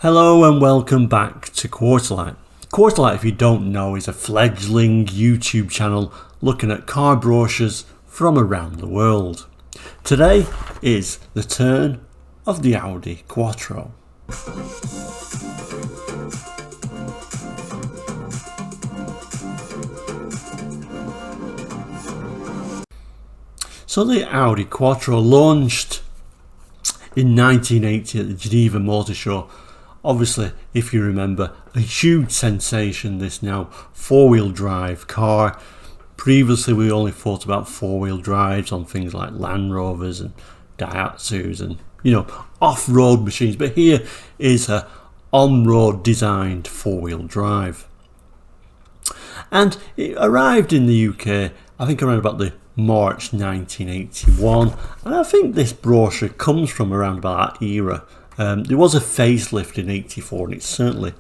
Hello and welcome back to Quarterlight. Quarterlight, if you don't know, is a fledgling YouTube channel looking at car brochures from around the world. Today is the turn of the Audi Quattro. So the Audi Quattro launched in 1980 at the Geneva Motor Show. Obviously, if you remember, a huge sensation, this now four-wheel drive car. Previously we only thought about four-wheel drives on things like Land Rovers and Daihatsus and, off-road machines, but here is a on-road designed four-wheel drive. And it arrived in the UK, I think around about the March 1981, and I think this brochure comes from around about that era. There was a facelift in 84, and it's certainly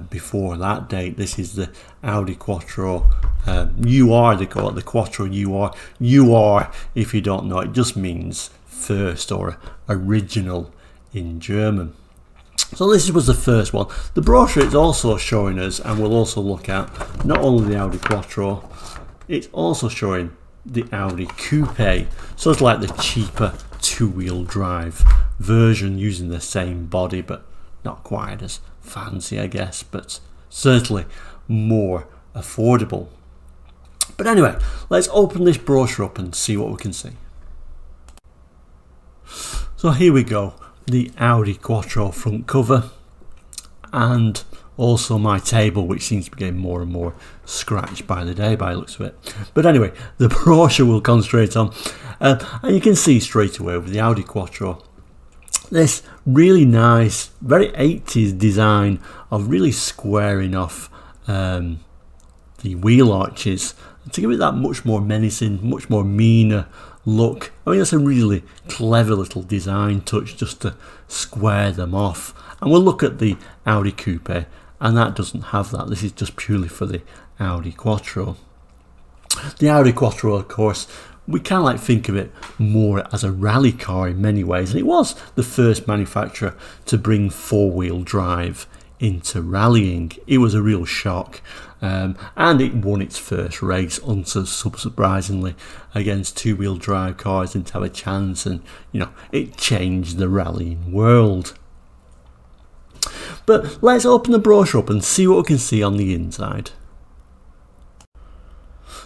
before that date. This is the Audi Quattro UR, they call it the Quattro UR. UR, if you don't know, it just means first or original in German. So this was the first one. The brochure is also showing us, and we'll also look at not only the Audi Quattro, it's also showing the Audi Coupe. So it's like the cheaper two-wheel drive version using the same body, but not quite as fancy, I guess, but certainly more affordable. But anyway, let's open this brochure up and see what we can see. So here we go, the Audi Quattro front cover, and also my table, which seems to be getting more and more scratched by the day by the looks of it. But anyway, the brochure we'll concentrate on, and you can see straight away with the Audi Quattro this really nice, very 80s design of really squaring off the wheel arches to give it that much more menacing, much more meaner look. I mean, that's a really clever little design touch just to square them off. And we'll look at the Audi Coupe, and that doesn't have that. This is just purely for the Audi Quattro. The Audi Quattro, of course, we kind of like think of it more as a rally car in many ways, and it was the first manufacturer to bring four-wheel drive into rallying. It was a real shock, and it won its first race, unsurprisingly, against two-wheel drive cars. Didn't have a chance, and it changed the rallying world. But let's open the brochure up and see what we can see on the inside.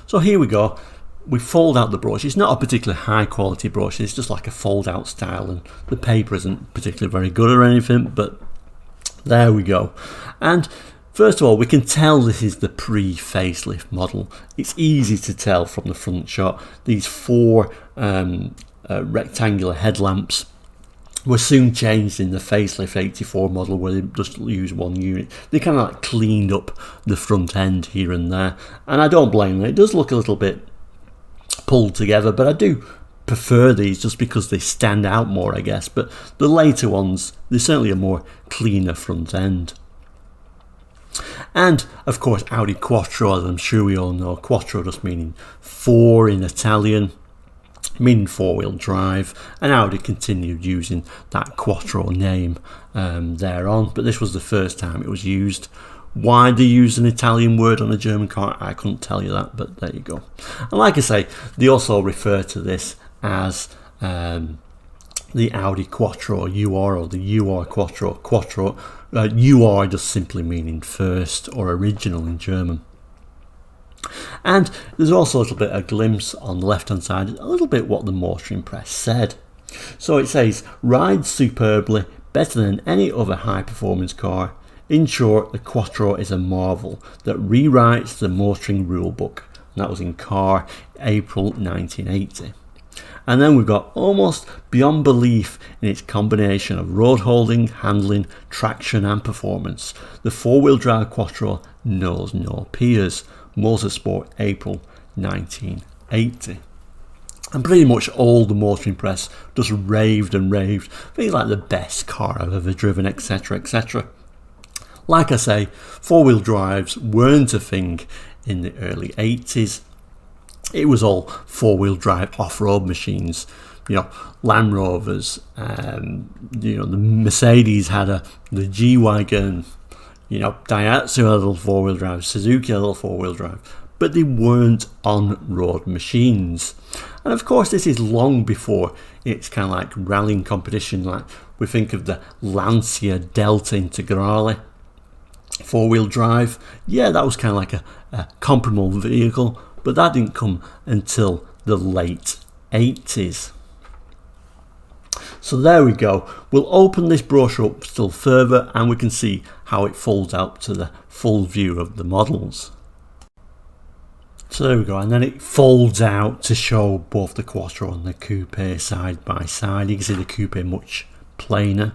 So here we go. We fold out the brochure. It's not a particularly high quality brochure, it's just like a fold out style, and the paper isn't particularly very good or anything, but there we go. And first of all, we can tell this is the pre-facelift model. It's easy to tell from the front shot. These four rectangular headlamps were soon changed in the facelift 84 model, where they just use one unit. They kind of like cleaned up the front end here and there, and I don't blame them. It does look a little bit pulled together, but I do prefer these just because they stand out more, I guess. But the later ones, there's certainly a more cleaner front end. And of course, Audi Quattro, as I'm sure we all know, Quattro just meaning four in Italian, meaning four-wheel drive, and Audi continued using that Quattro name thereon, but this was the first time it was used. Why they use an Italian word on a German car, I couldn't tell you that, but there you go. And like I say, they also refer to this as the Audi Quattro UR, or the UR Quattro. UR just simply meaning first or original in German. And there's also a little bit of a glimpse on the left hand side, a little bit what the motoring press said. So it says, rides superbly, better than any other high performance car. In short, the Quattro is a marvel that rewrites the motoring rulebook. And that was in Car, April 1980. And then we've got almost beyond belief in its combination of road holding, handling, traction and performance. The four-wheel drive Quattro knows no peers. Motorsport, April 1980. And pretty much all the motoring press just raved and raved. It's like the best car I've ever driven, etc, etc. Like I say, four-wheel drives weren't a thing in the early 80s. It was all four-wheel drive off-road machines, Land Rovers, the Mercedes had the G-Wagon, Daihatsu had a little four-wheel drive, Suzuki had a little four-wheel drive, but they weren't on-road machines. And of course this is long before it's kind of like rallying competition, like we think of the Lancia Delta Integrale four-wheel drive. Yeah, that was kind of like a comparable vehicle, but that didn't come until the late 80s. So there we go. We'll open this brochure up still further and we can see how it folds out to the full view of the models. So there we go, and then it folds out to show both the Quattro and the Coupe side by side. You can see the Coupe much plainer.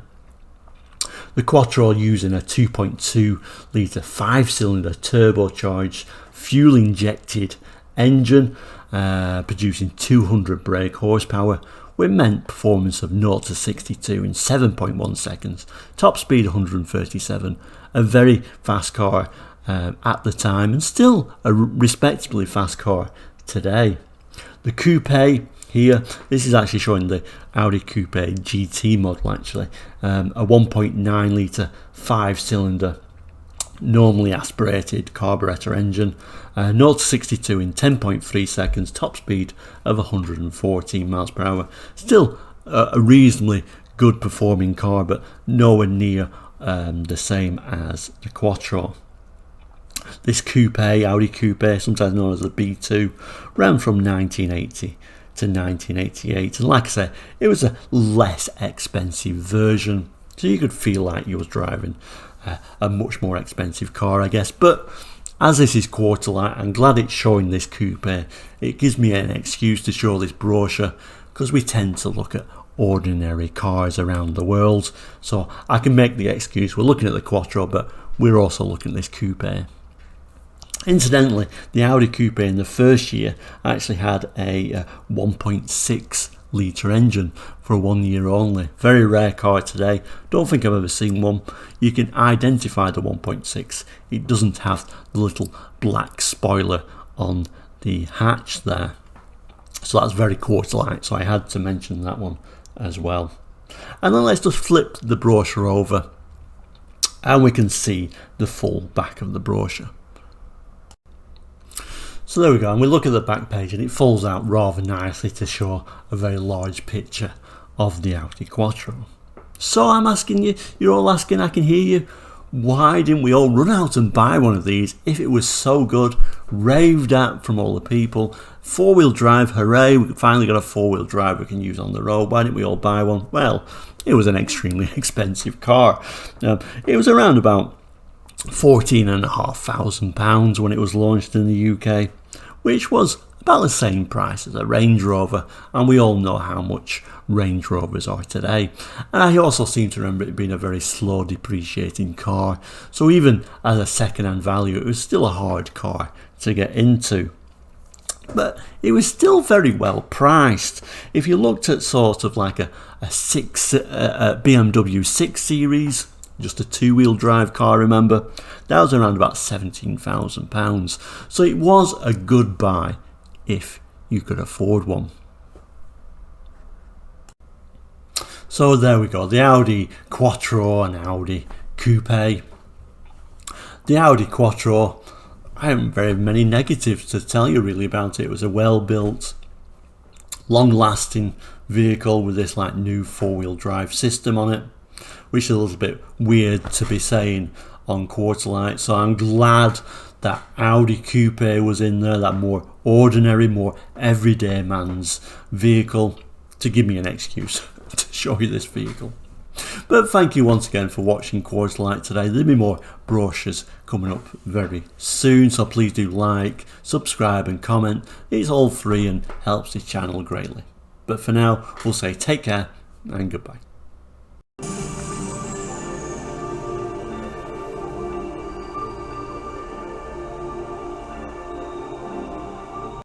The Quattro using a 2.2 litre 5-cylinder turbocharged fuel injected engine, producing 200 brake horsepower with meant performance of 0 to 62 in 7.1 seconds, top speed 137, a very fast car at the time and still a respectably fast car today. The Coupe here, this is actually showing the Audi Coupe GT model actually, a 1.9 litre 5-cylinder normally aspirated carburetor engine, 0 to 62 in 10.3 seconds, top speed of 114 miles per hour. Still a reasonably good performing car, but nowhere near the same as the Quattro. This Coupe, Audi Coupe, sometimes known as the B2, ran from 1980 to 1988, and like I say, it was a less expensive version, so you could feel like you was driving a much more expensive car, I guess. But as this is Quarterlight, I'm glad it's showing this Coupe. It gives me an excuse to show this brochure, because we tend to look at ordinary cars around the world, so I can make the excuse. We're looking at the Quattro, but we're also looking at this Coupe. Incidentally, the Audi Coupe in the first year actually had a 1.6 litre engine for 1 year only. Very rare car today. Don't think I've ever seen one. You can identify the 1.6. It doesn't have the little black spoiler on the hatch there. So that's very Quarterlight, so I had to mention that one as well. And then let's just flip the brochure over and we can see the full back of the brochure. So there we go, and we look at the back page and it folds out rather nicely to show a very large picture of the Audi Quattro. So I'm asking you, you're all asking, I can hear you, why didn't we all run out and buy one of these if it was so good, raved at from all the people? Four-wheel drive, hooray, we finally got a four-wheel drive we can use on the road. Why didn't we all buy one? Well, it was an extremely expensive car. It was around about £14,500 when it was launched in the UK, which was about the same price as a Range Rover, and we all know how much Range Rovers are today. And I also seem to remember it being a very slow depreciating car, so even as a second-hand value it was still a hard car to get into. But it was still very well priced. If you looked at sort of like a BMW 6 Series, just a two-wheel drive car, remember, that was around about £17,000. So it was a good buy if you could afford one. So there we go, the Audi Quattro and Audi Coupe. The Audi Quattro, I haven't very many negatives to tell you really about it. It was a well-built, long-lasting vehicle with this like new four-wheel drive system on it, which is a little bit weird to be saying on Quarterlight. So I'm glad that Audi Coupe was in there, that more ordinary, more everyday man's vehicle, to give me an excuse to show you this vehicle. But thank you once again for watching Quarterlight today. There'll be more brochures coming up very soon, so please do like, subscribe and comment. It's all free and helps the channel greatly. But for now, we'll say take care and goodbye.